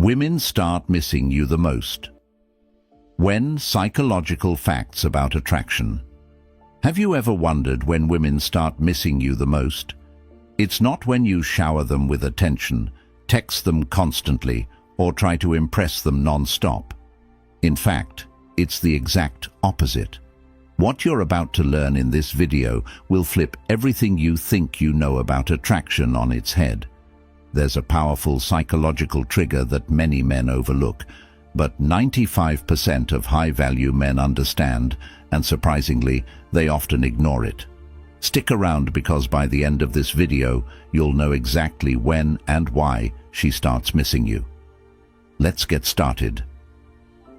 Women start missing you the most. When psychological facts about attraction. Have you ever wondered when women start missing you the most? It's not when you shower them with attention, text them constantly, or try to impress them non-stop. In fact, it's the exact opposite. What you're about to learn in this video will flip everything you think you know about attraction on its head. There's a powerful psychological trigger that many men overlook, but 95% of high-value men understand, and surprisingly, they often ignore it. Stick around because by the end of this video, you'll know exactly when and why she starts missing you. Let's get started.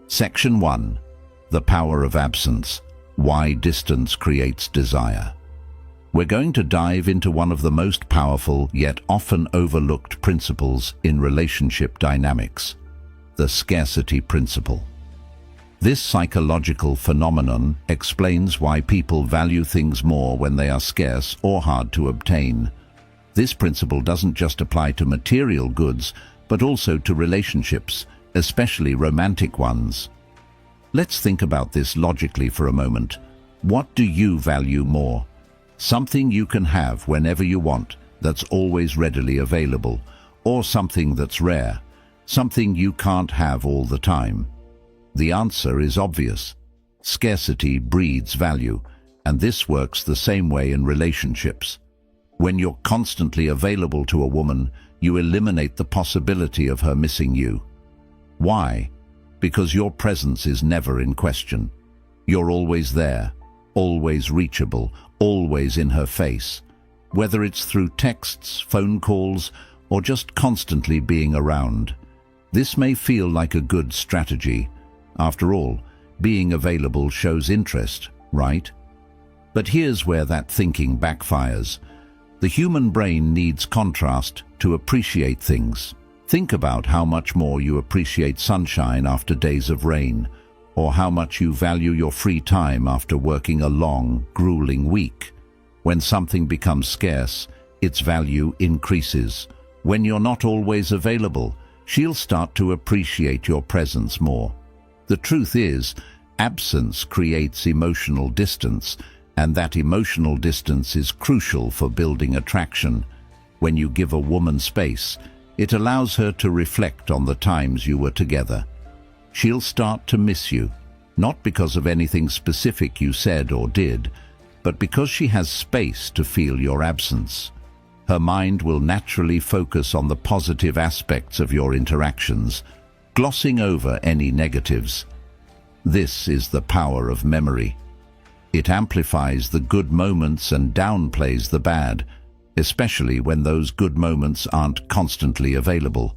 Section 1. The Power of Absence. Why Distance Creates Desire. We're going to dive into one of the most powerful yet often overlooked principles in relationship dynamics, the scarcity principle. This psychological phenomenon explains why people value things more when they are scarce or hard to obtain. This principle doesn't just apply to material goods, but also to relationships, especially romantic ones. Let's think about this logically for a moment. What do you value more? Something you can have whenever you want, that's always readily available, or something that's rare, something you can't have all the time? The answer is obvious. Scarcity breeds value, and this works the same way in relationships. When you're constantly available to a woman, you eliminate the possibility of her missing you. Why? Because your presence is never in question. You're always there, always reachable, always in her face. Whether it's through texts, phone calls, or just constantly being around. This may feel like a good strategy. After all, being available shows interest, right? But here's where that thinking backfires. The human brain needs contrast to appreciate things. Think about how much more you appreciate sunshine after days of rain, or how much you value your free time after working a long, grueling week. When something becomes scarce, its value increases. When you're not always available, she'll start to appreciate your presence more. The truth is, absence creates emotional distance, and that emotional distance is crucial for building attraction. When you give a woman space, it allows her to reflect on the times you were together. She'll start to miss you, not because of anything specific you said or did, but because she has space to feel your absence. Her mind will naturally focus on the positive aspects of your interactions, glossing over any negatives. This is the power of memory. It amplifies the good moments and downplays the bad, especially when those good moments aren't constantly available.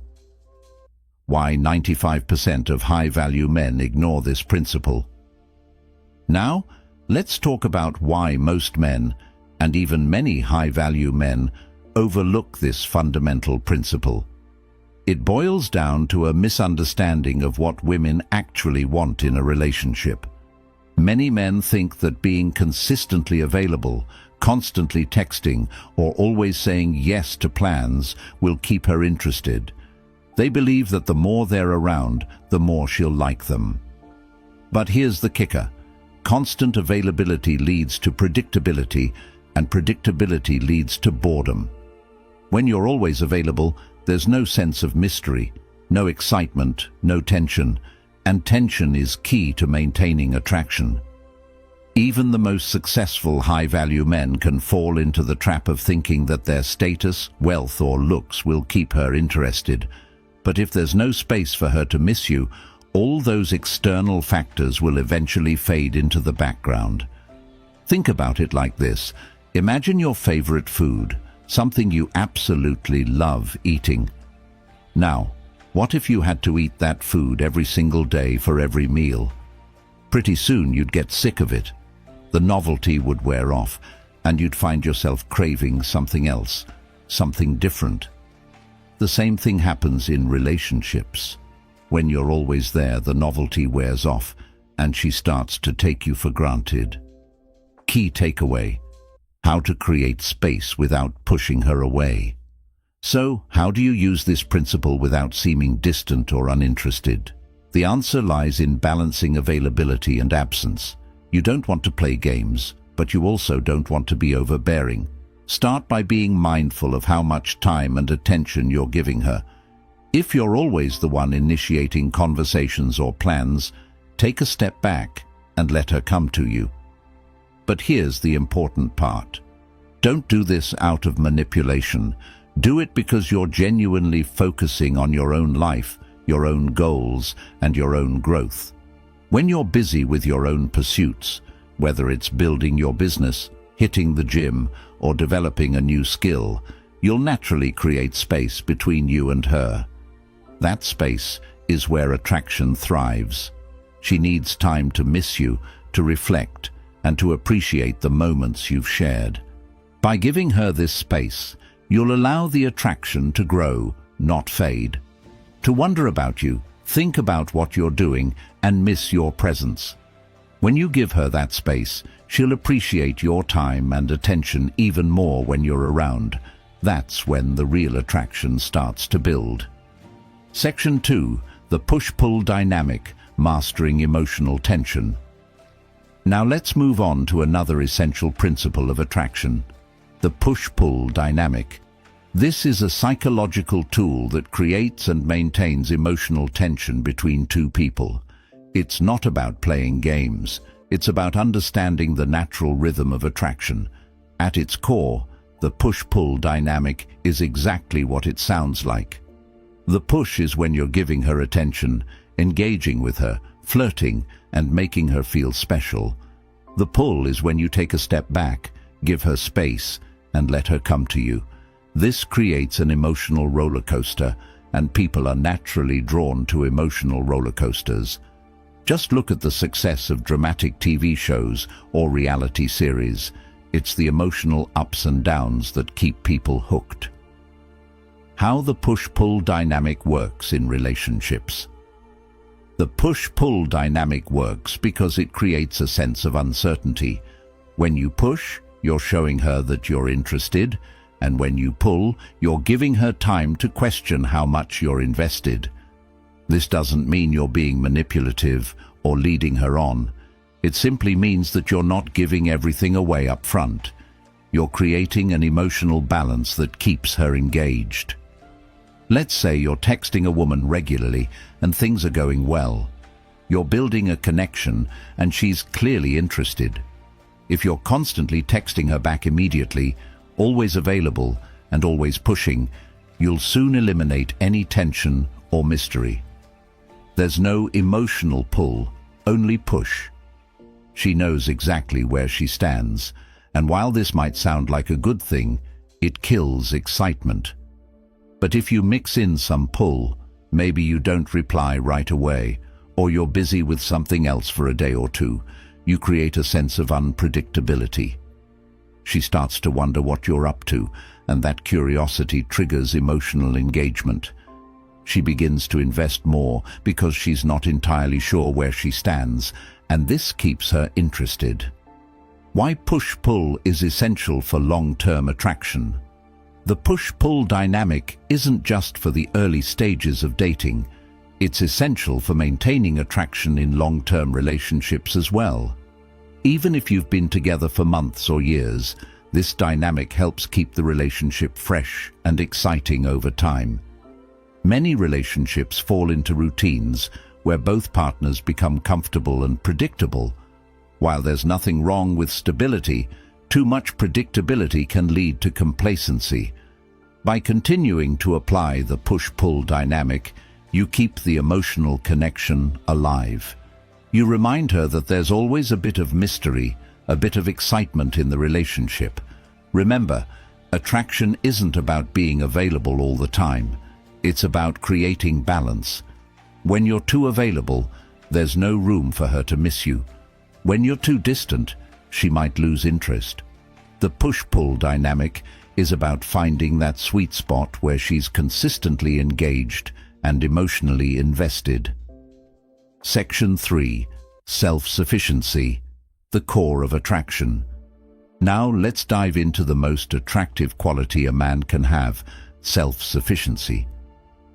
Why 95% of high-value men ignore this principle. Now, let's talk about why most men, and even many high-value men, overlook this fundamental principle. It boils down to a misunderstanding of what women actually want in a relationship. Many men think that being consistently available, constantly texting, or always saying yes to plans will keep her interested. They believe that the more they're around, the more she'll like them. But here's the kicker. Constant availability leads to predictability, and predictability leads to boredom. When you're always available, there's no sense of mystery, no excitement, no tension, and tension is key to maintaining attraction. Even the most successful high-value men can fall into the trap of thinking that their status, wealth, or looks will keep her interested. But if there's no space for her to miss you, all those external factors will eventually fade into the background. Think about it like this. Imagine your favorite food, something you absolutely love eating. Now, what if you had to eat that food every single day for every meal? Pretty soon you'd get sick of it. The novelty would wear off, and you'd find yourself craving something else, something different. The same thing happens in relationships. When you're always there, the novelty wears off, and she starts to take you for granted. Key takeaway: how to create space without pushing her away. So, how do you use this principle without seeming distant or uninterested? The answer lies in balancing availability and absence. You don't want to play games, but you also don't want to be overbearing. Start by being mindful of how much time and attention you're giving her. If you're always the one initiating conversations or plans, take a step back and let her come to you. But here's the important part. Don't do this out of manipulation. Do it because you're genuinely focusing on your own life, your own goals, and your own growth. When you're busy with your own pursuits, whether it's building your business, hitting the gym, or developing a new skill, you'll naturally create space between you and her. That space is where attraction thrives. She needs time to miss you, to reflect, and to appreciate the moments you've shared. By giving her this space, you'll allow the attraction to grow, not fade. To wonder about you, think about what you're doing, and miss your presence. When you give her that space, she'll appreciate your time and attention even more when you're around. That's when the real attraction starts to build. Section 2. The push-pull dynamic, mastering emotional tension. Now let's move on to another essential principle of attraction, the push-pull dynamic. This is a psychological tool that creates and maintains emotional tension between two people. It's not about playing games. It's about understanding the natural rhythm of attraction. At its core, the push-pull dynamic is exactly what it sounds like. The push is when you're giving her attention, engaging with her, flirting, and making her feel special. The pull is when you take a step back, give her space, and let her come to you. This creates an emotional roller coaster, and people are naturally drawn to emotional roller coasters. Just look at the success of dramatic TV shows or reality series. It's the emotional ups and downs that keep people hooked. How the push-pull dynamic works in relationships. The push-pull dynamic works because it creates a sense of uncertainty. When you push, you're showing her that you're interested, and when you pull, you're giving her time to question how much you're invested. This doesn't mean you're being manipulative or leading her on. It simply means that you're not giving everything away up front. You're creating an emotional balance that keeps her engaged. Let's say you're texting a woman regularly and things are going well. You're building a connection and she's clearly interested. If you're constantly texting her back immediately, always available, and always pushing, you'll soon eliminate any tension or mystery. There's no emotional pull, only push. She knows exactly where she stands, and while this might sound like a good thing, it kills excitement. But if you mix in some pull, maybe you don't reply right away, or you're busy with something else for a day or two, you create a sense of unpredictability. She starts to wonder what you're up to, and that curiosity triggers emotional engagement. She begins to invest more because she's not entirely sure where she stands, and this keeps her interested. Why push-pull is essential for long-term attraction. The push-pull dynamic isn't just for the early stages of dating. It's essential for maintaining attraction in long-term relationships as well. Even if you've been together for months or years, this dynamic helps keep the relationship fresh and exciting over time. Many relationships fall into routines where both partners become comfortable and predictable. While there's nothing wrong with stability, too much predictability can lead to complacency. By continuing to apply the push-pull dynamic, you keep the emotional connection alive. You remind her that there's always a bit of mystery, a bit of excitement in the relationship. Remember, attraction isn't about being available all the time. It's about creating balance. When you're too available, there's no room for her to miss you. When you're too distant, she might lose interest. The push-pull dynamic is about finding that sweet spot where she's consistently engaged and emotionally invested. Section 3. Self-sufficiency, the core of attraction. Now let's dive into the most attractive quality a man can have, self-sufficiency.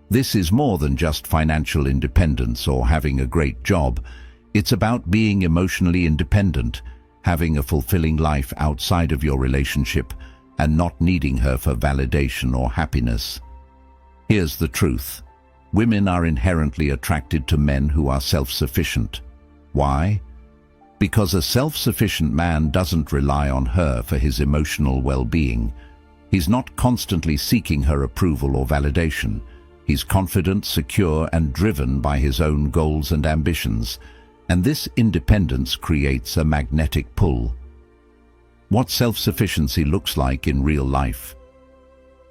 This is more than just financial independence or having a great job. It's about being emotionally independent, having a fulfilling life outside of your relationship, and not needing her for validation or happiness. Here's the truth. Women are inherently attracted to men who are self-sufficient. Why? Because a self-sufficient man doesn't rely on her for his emotional well-being. He's not constantly seeking her approval or validation. He's confident, secure, and driven by his own goals and ambitions. And this independence creates a magnetic pull. What self-sufficiency looks like in real life.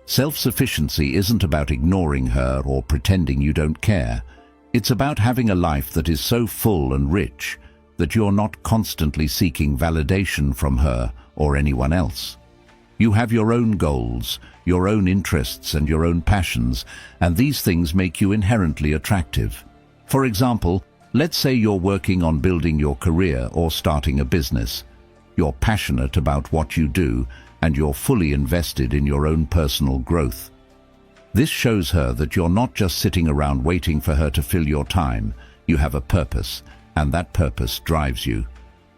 Self-sufficiency isn't about ignoring her or pretending you don't care. It's about having a life that is so full and rich that you're not constantly seeking validation from her or anyone else. You have your own goals, your own interests, and your own passions, and these things make you inherently attractive. For example, let's say you're working on building your career or starting a business. You're passionate about what you do, and you're fully invested in your own personal growth. This shows her that you're not just sitting around waiting for her to fill your time. You have a purpose, and that purpose drives you.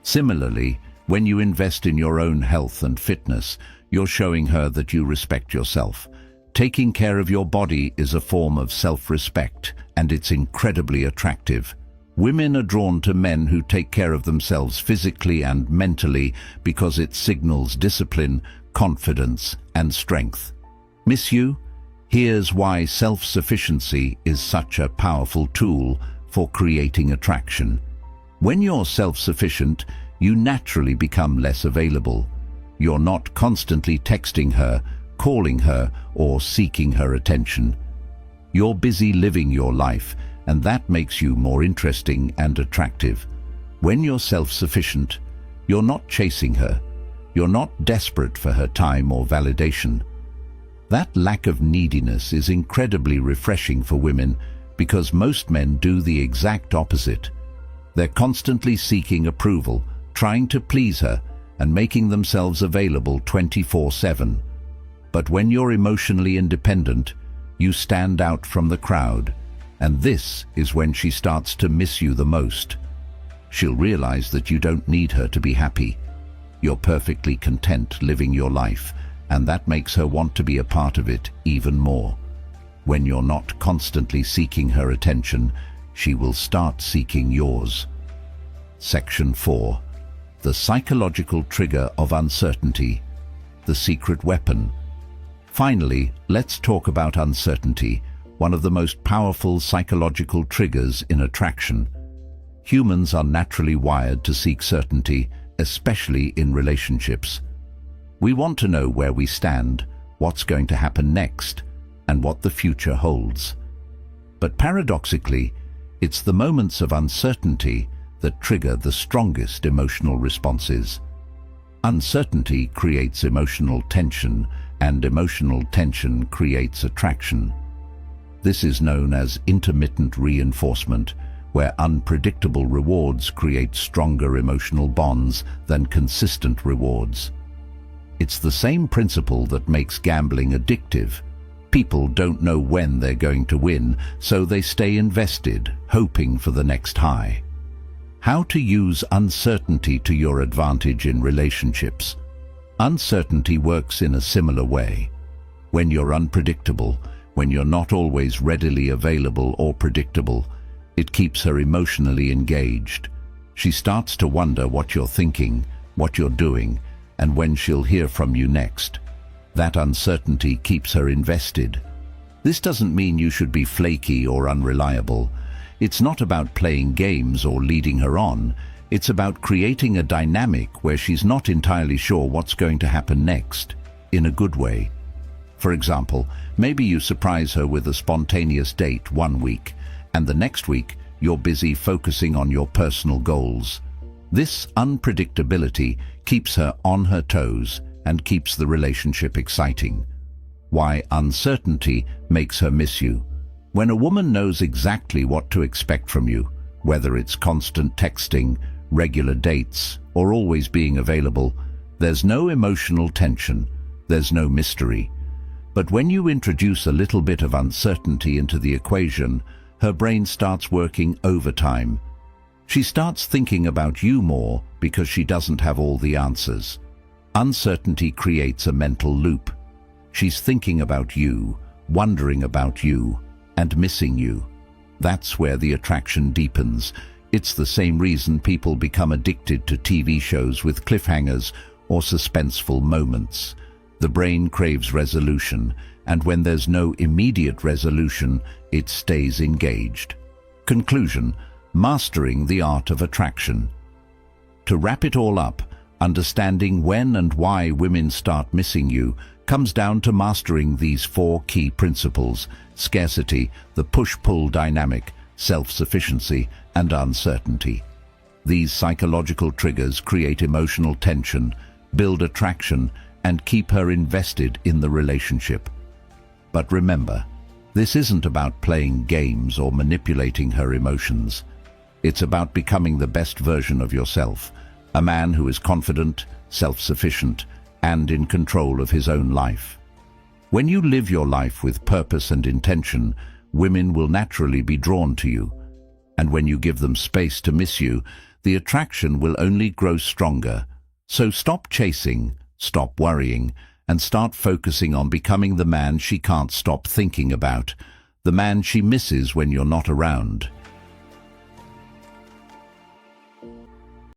Similarly, when you invest in your own health and fitness, you're showing her that you respect yourself. Taking care of your body is a form of self-respect, and it's incredibly attractive. Women are drawn to men who take care of themselves physically and mentally because it signals discipline, confidence, and strength. Miss you? Here's why self-sufficiency is such a powerful tool for creating attraction. When you're self-sufficient, you naturally become less available. You're not constantly texting her, calling her, or seeking her attention. You're busy living your life, and that makes you more interesting and attractive. When you're self-sufficient, you're not chasing her. You're not desperate for her time or validation. That lack of neediness is incredibly refreshing for women because most men do the exact opposite. They're constantly seeking approval, trying to please her, and making themselves available 24/7. But when you're emotionally independent, you stand out from the crowd, and this is when she starts to miss you the most. She'll realize that you don't need her to be happy. You're perfectly content living your life, and that makes her want to be a part of it even more. When you're not constantly seeking her attention, she will start seeking yours. Section 4. The psychological trigger of uncertainty, the secret weapon. Finally, let's talk about uncertainty, one of the most powerful psychological triggers in attraction. Humans are naturally wired to seek certainty, especially in relationships. We want to know where we stand, what's going to happen next, and what the future holds. But paradoxically, it's the moments of uncertainty that trigger the strongest emotional responses. Uncertainty creates emotional tension, and emotional tension creates attraction. This is known as intermittent reinforcement, where unpredictable rewards create stronger emotional bonds than consistent rewards. It's the same principle that makes gambling addictive. People don't know when they're going to win, so they stay invested, hoping for the next high. How to use uncertainty to your advantage in relationships. Uncertainty works in a similar way. When you're unpredictable, when you're not always readily available or predictable, it keeps her emotionally engaged. She starts to wonder what you're thinking, what you're doing, and when she'll hear from you next. That uncertainty keeps her invested. This doesn't mean you should be flaky or unreliable. It's not about playing games or leading her on. It's about creating a dynamic where she's not entirely sure what's going to happen next, in a good way. For example, maybe you surprise her with a spontaneous date one week, and the next week you're busy focusing on your personal goals. This unpredictability keeps her on her toes and keeps the relationship exciting. Why uncertainty makes her miss you. When a woman knows exactly what to expect from you, whether it's constant texting, regular dates, or always being available, there's no emotional tension, there's no mystery. But when you introduce a little bit of uncertainty into the equation, her brain starts working overtime. She starts thinking about you more because she doesn't have all the answers. Uncertainty creates a mental loop. She's thinking about you, wondering about you, and missing you. That's where the attraction deepens. It's the same reason people become addicted to TV shows with cliffhangers or suspenseful moments. The brain craves resolution, and when there's no immediate resolution, it stays engaged. Conclusion: mastering the art of attraction. To wrap it all up, understanding when and why women start missing you comes down to mastering these 4 key principles: scarcity, the push-pull dynamic, self-sufficiency, and uncertainty. These psychological triggers create emotional tension, build attraction, and keep her invested in the relationship. But remember, this isn't about playing games or manipulating her emotions. It's about becoming the best version of yourself, a man who is confident, self-sufficient, and in control of his own life. When you live your life with purpose and intention, women will naturally be drawn to you. And when you give them space to miss you, the attraction will only grow stronger. So stop chasing, stop worrying, and start focusing on becoming the man she can't stop thinking about, the man she misses when you're not around.